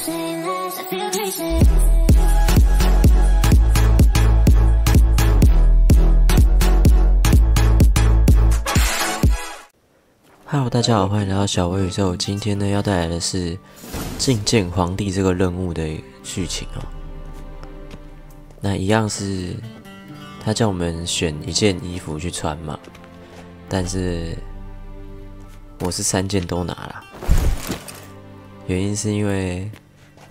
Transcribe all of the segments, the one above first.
Hello， 大家好，欢迎来到小微宇宙。今天呢，要带来的是觐见皇帝这个任务的剧情哦。那一样是他叫我们选一件衣服去穿嘛，但是我是3件都拿了，原因是因为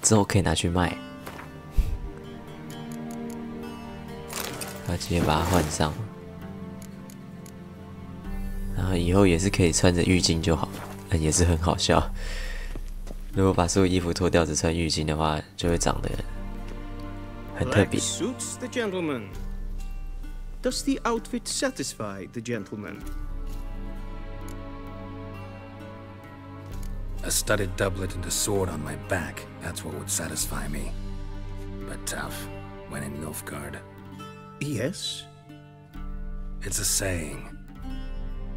之后可以拿去卖，要直接把它换上。然后以后也是可以穿着浴巾就好，也是很好笑。如果把所有衣服脱掉只穿浴巾的话，就会长得很特别。Suits the gentleman. Does the outfit satisfy the gentleman? A studded doublet and a sword on my back, that's what would satisfy me. But tough, when in Nilfgaard. Yes? It's a saying.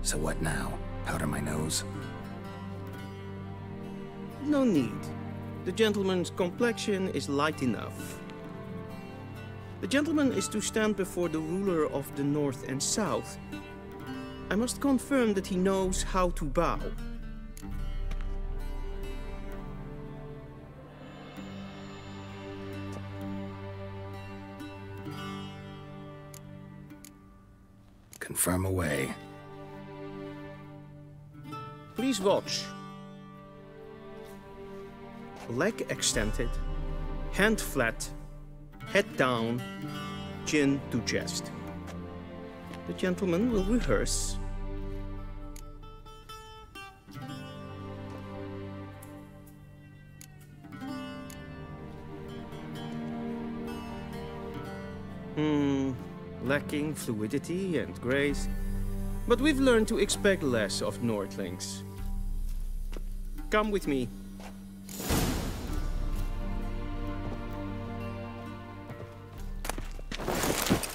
So what now? Powder my nose? No need. The gentleman's complexion is light enough. The gentleman is to stand before the ruler of the North and South. I must confirm that he knows how to bow. Confirm away. Please watch. Leg extended, hand flat, head down, chin to chest. The gentleman will rehearse. Lacking fluidity and grace. But we've learned to expect less of Nordlings. Come with me.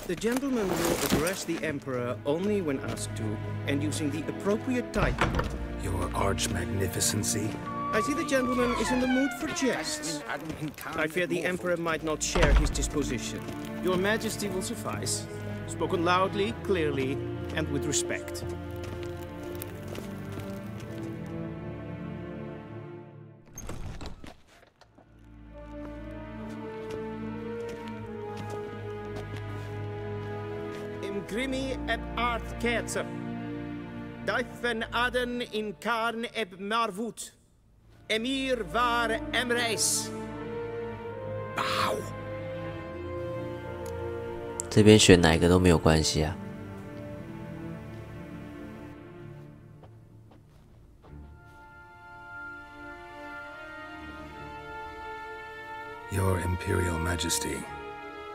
The gentleman will address the Emperor only when asked to, and using the appropriate title. Your Arch-Magnificency? I see the gentleman is in the mood for jests. I fear the Emperor might not share his disposition. Your Majesty will suffice. Spoken loudly, clearly, and with respect. Imgrimi eb art ketzer. Daifen aden in karn eb marvut. Emir var emreis. Bow! 这边选哪一个都没有关系啊。Your Imperial Majesty.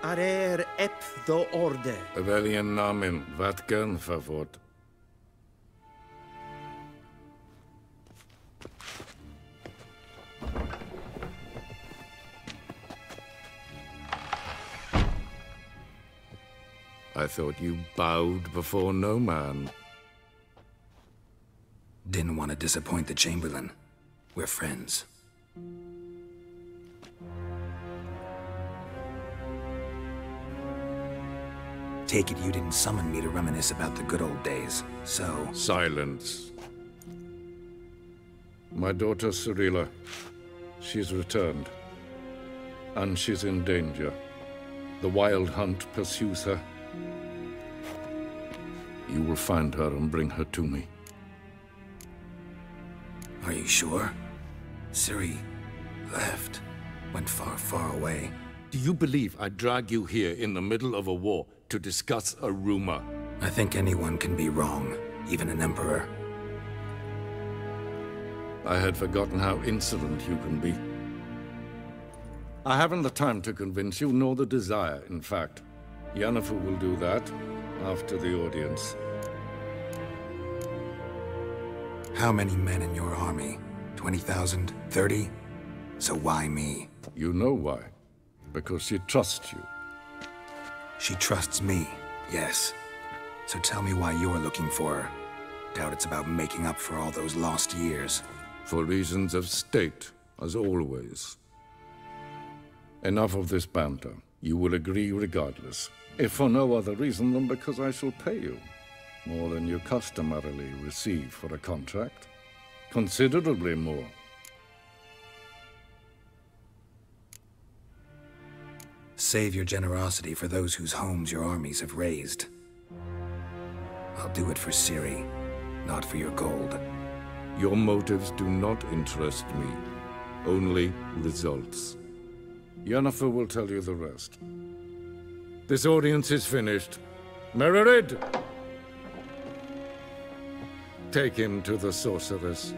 Arer ep do orde. Veljen namen, vatkan favort. I thought you bowed before no man. Didn't want to disappoint the Chamberlain. We're friends. Take it you didn't summon me to reminisce about the good old days, so... Silence. My daughter Cyrilla, she's returned. And she's in danger. The Wild Hunt pursues her. You will find her and bring her to me. Are you sure? Ciri left. Went far, far away. Do you believe I drag you here in the middle of a war to discuss a rumor? I think anyone can be wrong, even an emperor. I had forgotten how insolent you can be. I haven't the time to convince you, nor the desire, in fact. Yennefer will do that after the audience. How many men in your army? 20,000? 30? So why me? You know why. Because she trusts you. She trusts me, yes. So tell me why you're looking for her. Doubt it's about making up for all those lost years. For reasons of state, as always. Enough of this banter. You will agree regardless, if for no other reason than because I shall pay you more than you customarily receive for a contract. Considerably more. Save your generosity for those whose homes your armies have razed. I'll do it for Ciri, not for your gold. Your motives do not interest me. Only results. Yennefer will tell you the rest. This audience is finished. Mererid! Take him to the sorceress.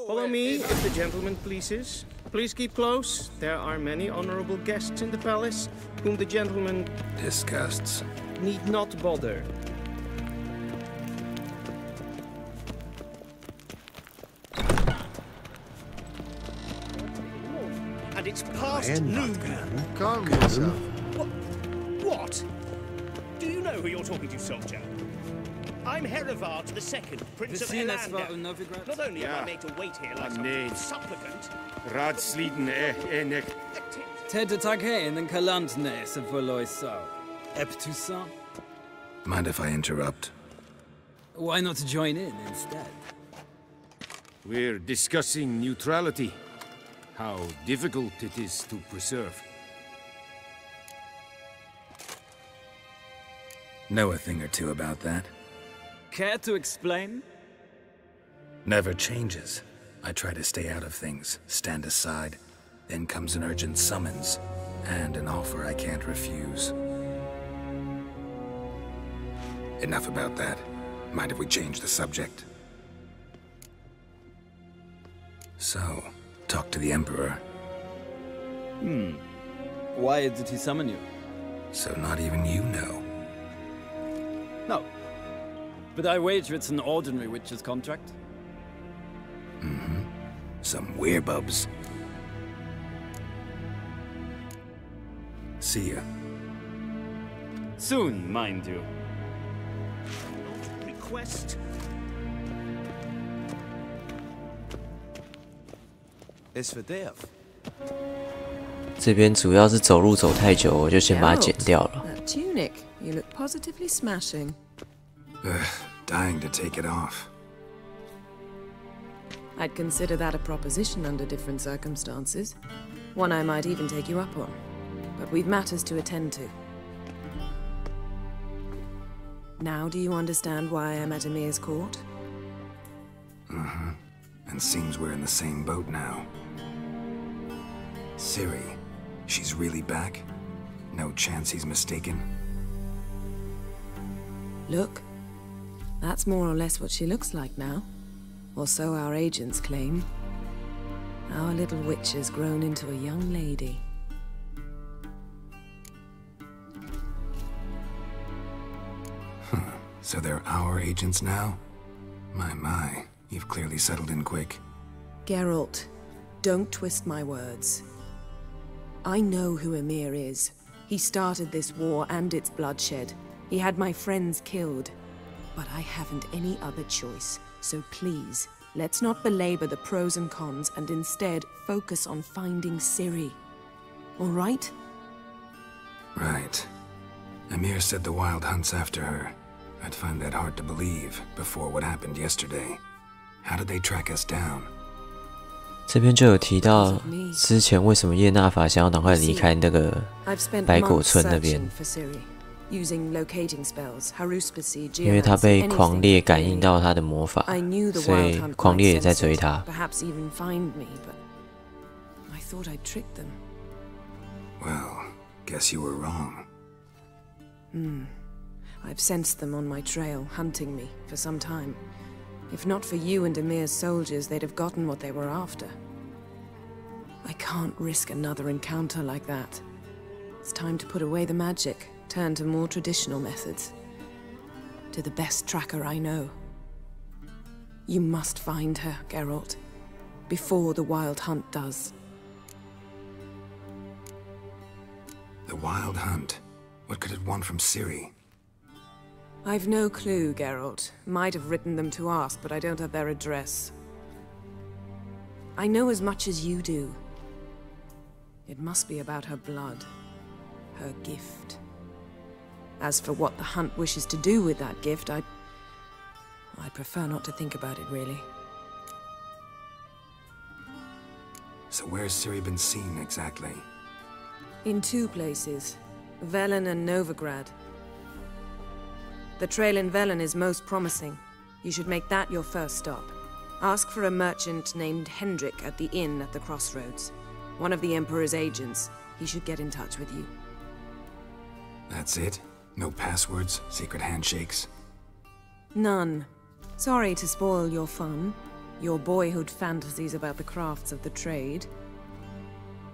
Follow me, if the gentleman pleases. Please keep close. There are many honorable guests in the palace, whom the gentleman Disgusts. need not bother. And it's past noon. Calm yourself. What? Do you know who you're talking to, soldier? I'm Herivard II, Prince of Elander. Not only am I made to wait here like some supplicant... Radsliden enig. Ted Takhain and Kalandnes of Voloiso. Eptusan? Mind if I interrupt? Why not join in instead? We're discussing neutrality. How difficult it is to preserve. Know a thing or two about that? Care to explain? Never changes. I try to stay out of things, stand aside. Then comes an urgent summons, and an offer I can't refuse. Enough about that. Mind if we change the subject? So, talk to the Emperor. Why did he summon you? So not even you know. No. But I wager it's an ordinary witch's contract. Some werebubs. See ya. Soon, mind you. Request. 这边主要是走路走太久，我就先把它剪掉了。 That tunic, you look positively smashing. Dying to take it off. I'd consider that a proposition under different circumstances. One I might even take you up on. But we've matters to attend to. Now do you understand why I'm at Emir's court? And seems we're in the same boat now. Ciri, she's really back? No chance he's mistaken? Look, that's more or less what she looks like now. Or so our agents claim. Our little witch has grown into a young lady. So they're our agents now? My, you've clearly settled in quick. Geralt, don't twist my words. I know who Emir is. He started this war and its bloodshed. He had my friends killed. But I haven't any other choice. So please, let's not belabor the pros and cons and instead focus on finding Ciri. All right? Right. Emir said the Wild hunts after her. I'd find that hard to believe before what happened yesterday. How did they track us down? 这边就有提到之前为什么叶娜法想要赶快离开那个白果村那边，因为他被狂猎感应到他的魔法，所以狂猎也在追他。Well, guess you were wrong. I've sensed them on my trail, hunting me for some time. If not for you and Emir's soldiers, they'd have gotten what they were after. I can't risk another encounter like that. It's time to put away the magic, turn to more traditional methods. To the best tracker I know. You must find her, Geralt, before the Wild Hunt does. The Wild Hunt. What could it want from Ciri? I've no clue, Geralt. Might have written them to ask, but I don't have their address. I know as much as you do. It must be about her blood. Her gift. As for what the Hunt wishes to do with that gift, I'd prefer not to think about it, really. So where's Ciri been seen, exactly? In 2 places. Velen and Novigrad. The trail in Velen is most promising. You should make that your first stop. Ask for a merchant named Hendrik at the inn at the crossroads. One of the Emperor's agents. He should get in touch with you. That's it? No passwords? Secret handshakes? None. Sorry to spoil your fun. Your boyhood fantasies about the crafts of the trade.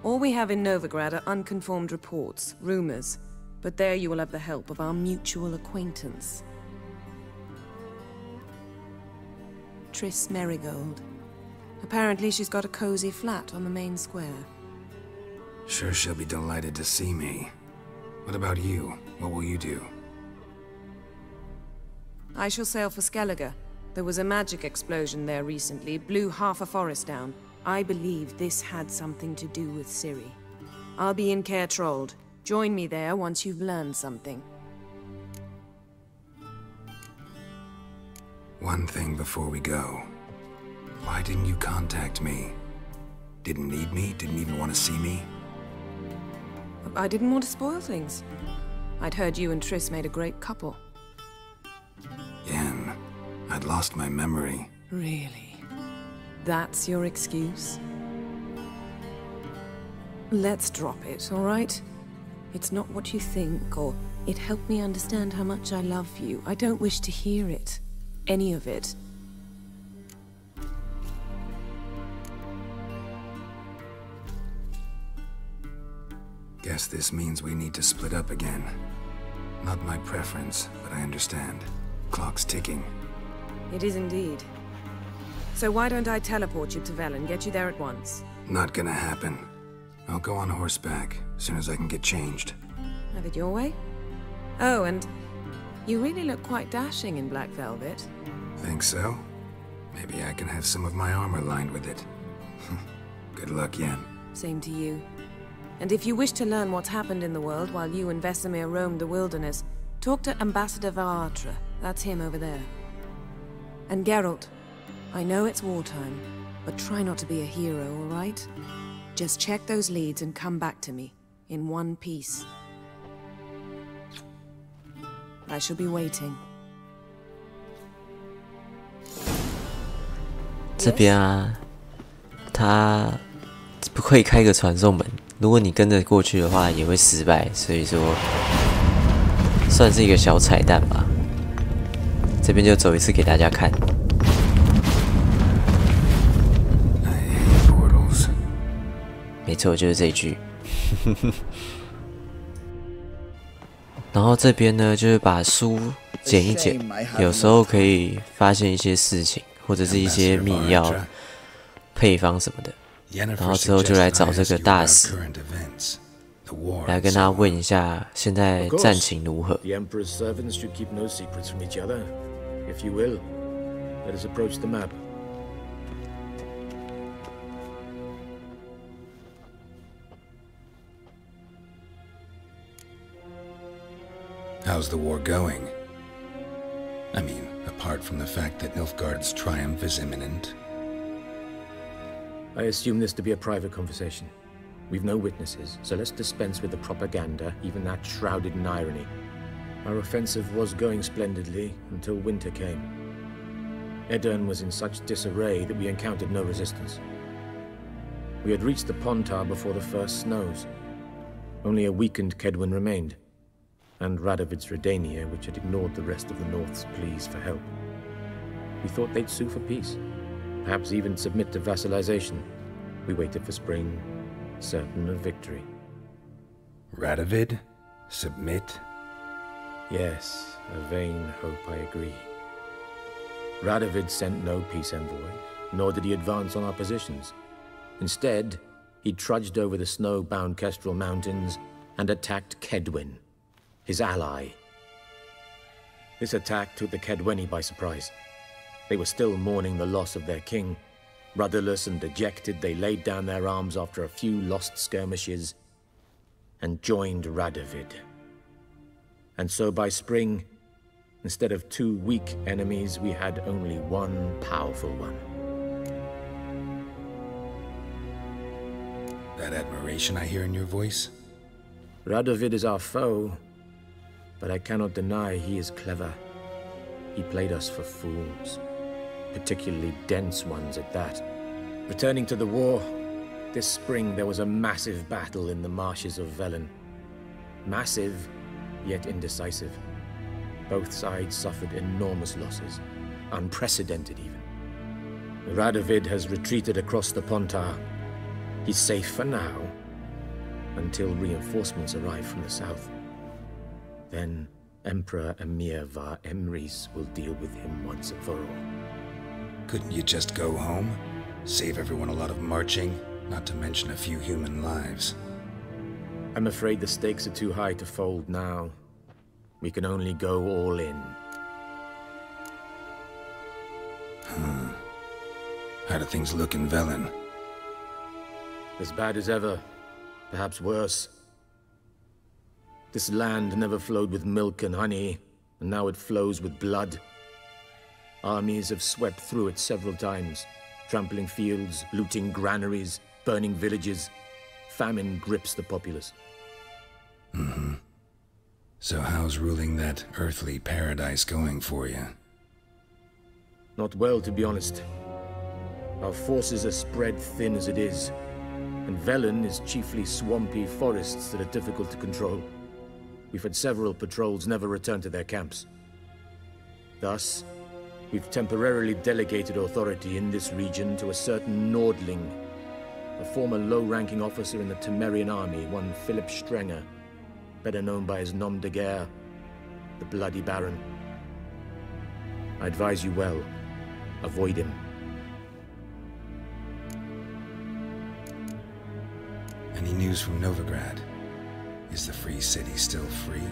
All we have in Novigrad are unconfirmed reports, rumors. But there you will have the help of our mutual acquaintance. Triss Merigold. Apparently she's got a cozy flat on the main square. Sure she'll be delighted to see me. What about you? What will you do? I shall sail for Skellige. There was a magic explosion there recently, blew half a forest down. I believe this had something to do with Ciri. I'll be in Caer Trold. Join me there once you've learned something. One thing before we go. Why didn't you contact me? Didn't need me? Didn't even want to see me? I didn't want to spoil things. I'd heard you and Triss made a great couple. Yen, I'd lost my memory. Really? That's your excuse? Let's drop it, all right? It's not what you think, or it helped me understand how much I love you. I don't wish to hear it. Any of it. Guess this means we need to split up again. Not my preference, but I understand. Clock's ticking. It is indeed. So why don't I teleport you to Velen, get you there at once? Not gonna happen. I'll go on horseback, as soon as I can get changed. Have it your way? Oh, and you really look quite dashing in black velvet. Think so? Maybe I can have some of my armor lined with it. Good luck, Yen. Same to you. And if you wish to learn what's happened in the world while you and Vesemir roamed the wilderness, talk to Ambassador Varatra. That's him over there. And Geralt, I know it's wartime, but try not to be a hero, all right? Just check those leads and come back to me, in one piece. I shall be waiting. 这边啊，它不可以开个传送门。如果你跟着过去的话，也会失败。所以说，算是一个小彩蛋吧。这边就走一次给大家看。没错，就是这一句。然后这边呢，就是把书剪一剪，有时候可以发现一些事情，或者是一些秘药、配方什么的。然后之后就来找这个大使，来跟他问一下现在战情如何。The Emperor's servants should keep no secrets from each other. If you will, let us approach the map. How's the war going? I mean, apart from the fact that Nilfgaard's triumph is imminent. I assume this to be a private conversation. We've no witnesses, so let's dispense with the propaganda, even that shrouded in irony. Our offensive was going splendidly until winter came. Edirn was in such disarray that we encountered no resistance. We had reached the Pontar before the first snows. Only a weakened Kedwin remained, and Radovid's Redania, which had ignored the rest of the North's pleas for help. We thought they'd sue for peace, perhaps even submit to vassalization. We waited for spring, certain of victory. Radovid? Submit? Yes, a vain hope, I agree. Radovid sent no peace envoys, nor did he advance on our positions. Instead, he trudged over the snow-bound Kestrel Mountains, and attacked Kedwen, his ally. This attack took the Kedweni by surprise. They were still mourning the loss of their king. Rudderless and dejected, they laid down their arms after a few lost skirmishes and joined Radovid. And so by spring, instead of 2 weak enemies, we had only 1 powerful one. That admiration I hear in your voice? Radovid is our foe, but I cannot deny he is clever. He played us for fools, particularly dense ones at that. Returning to the war, this spring there was a massive battle in the marshes of Velen. Massive, yet indecisive. Both sides suffered enormous losses, unprecedented even. Radovid has retreated across the Pontar. He's safe for now, until reinforcements arrive from the south. Then Emperor Emir var Emrys will deal with him once and for all. Couldn't you just go home? Save everyone a lot of marching, not to mention a few human lives. I'm afraid the stakes are too high to fold now. We can only go all in. How do things look in Velen? As bad as ever, perhaps worse. This land never flowed with milk and honey, and now it flows with blood. Armies have swept through it several times, trampling fields, looting granaries, burning villages. Famine grips the populace. So how's ruling that earthly paradise going for you? Not well, to be honest. Our forces are spread thin as it is, and Velen is chiefly swampy forests that are difficult to control. We've had several patrols never return to their camps. Thus, we've temporarily delegated authority in this region to a certain Nordling, a former low-ranking officer in the Temerian army, one Philip Strenger, better known by his nom de guerre, the Bloody Baron. I advise you well, avoid him. Any news from Novigrad? Is the Free City still free?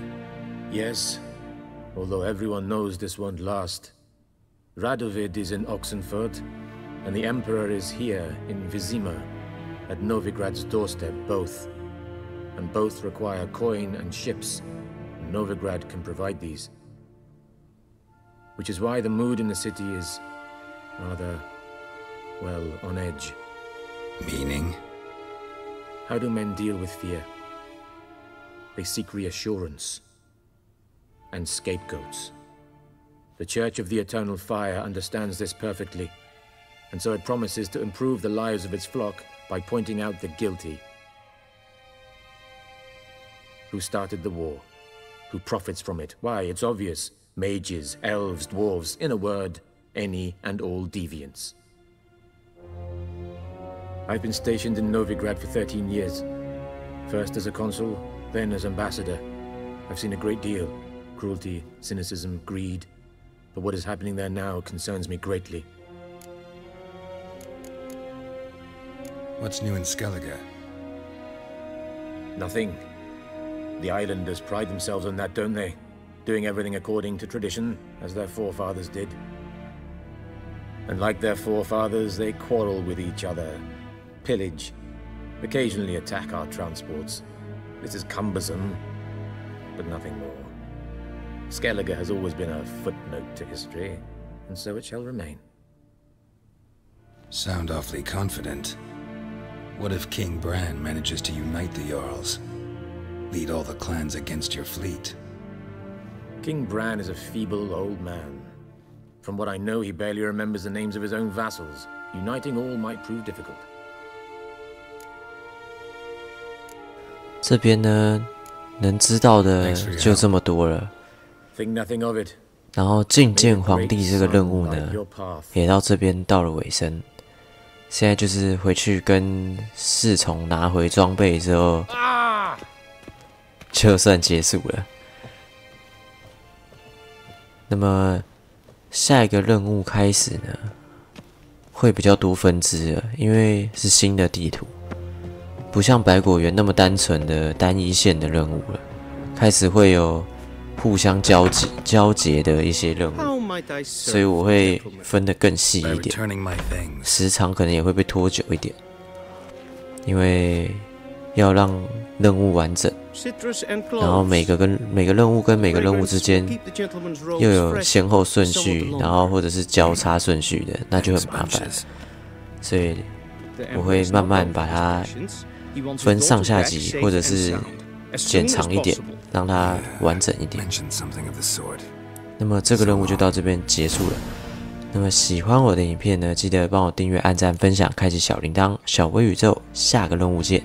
Yes, although everyone knows this won't last. Radovid is in Oxenfurt, and the Emperor is here in Vizima, at Novigrad's doorstep, both. And both require coin and ships, and Novigrad can provide these. Which is why the mood in the city is rather, well, on edge. Meaning? How do men deal with fear? They seek reassurance and scapegoats. The Church of the Eternal Fire understands this perfectly, and so it promises to improve the lives of its flock by pointing out the guilty. Who started the war? Who profits from it? Why, it's obvious. Mages, elves, dwarves, in a word, any and all deviants. I've been stationed in Novigrad for 13 years. First as a consul, then as ambassador. I've seen a great deal. Cruelty, cynicism, greed. But what is happening there now concerns me greatly. What's new in Skellige? Nothing. The islanders pride themselves on that, don't they? Doing everything according to tradition, as their forefathers did. And like their forefathers, they quarrel with each other, pillage, occasionally attack our transports. This is cumbersome, but nothing more. Skellige has always been a footnote to history, and so it shall remain. Sound awfully confident. What if King Bran manages to unite the Jarls? Lead all the clans against your fleet? King Bran is a feeble old man. From what I know, he barely remembers the names of his own vassals. Uniting all might prove difficult. 这边呢，能知道的就这么多了。 Think nothing of it. 然后觐见皇帝这个任务呢，也到这边到了尾声。现在就是回去跟侍从拿回装备之后，就算结束了。那么下一个任务开始呢，会比较多分支了，因为是新的地图。不像百果园那么单纯的单一线的任务了，开始会有互相交结的一些任务，所以我会分得更细一点，时长可能也会被拖久一点，因为要让任务完整，然后每个任务跟每个任务之间又有先后顺序，然后或者是交叉顺序的，那就很麻烦，所以我会慢慢把它分上下集，或者是剪长一点，让它完整一点。那么这个任务就到这边结束了。那么喜欢我的影片呢，记得帮我订阅、按赞、分享、开启小铃铛。小微宇宙，下个任务见。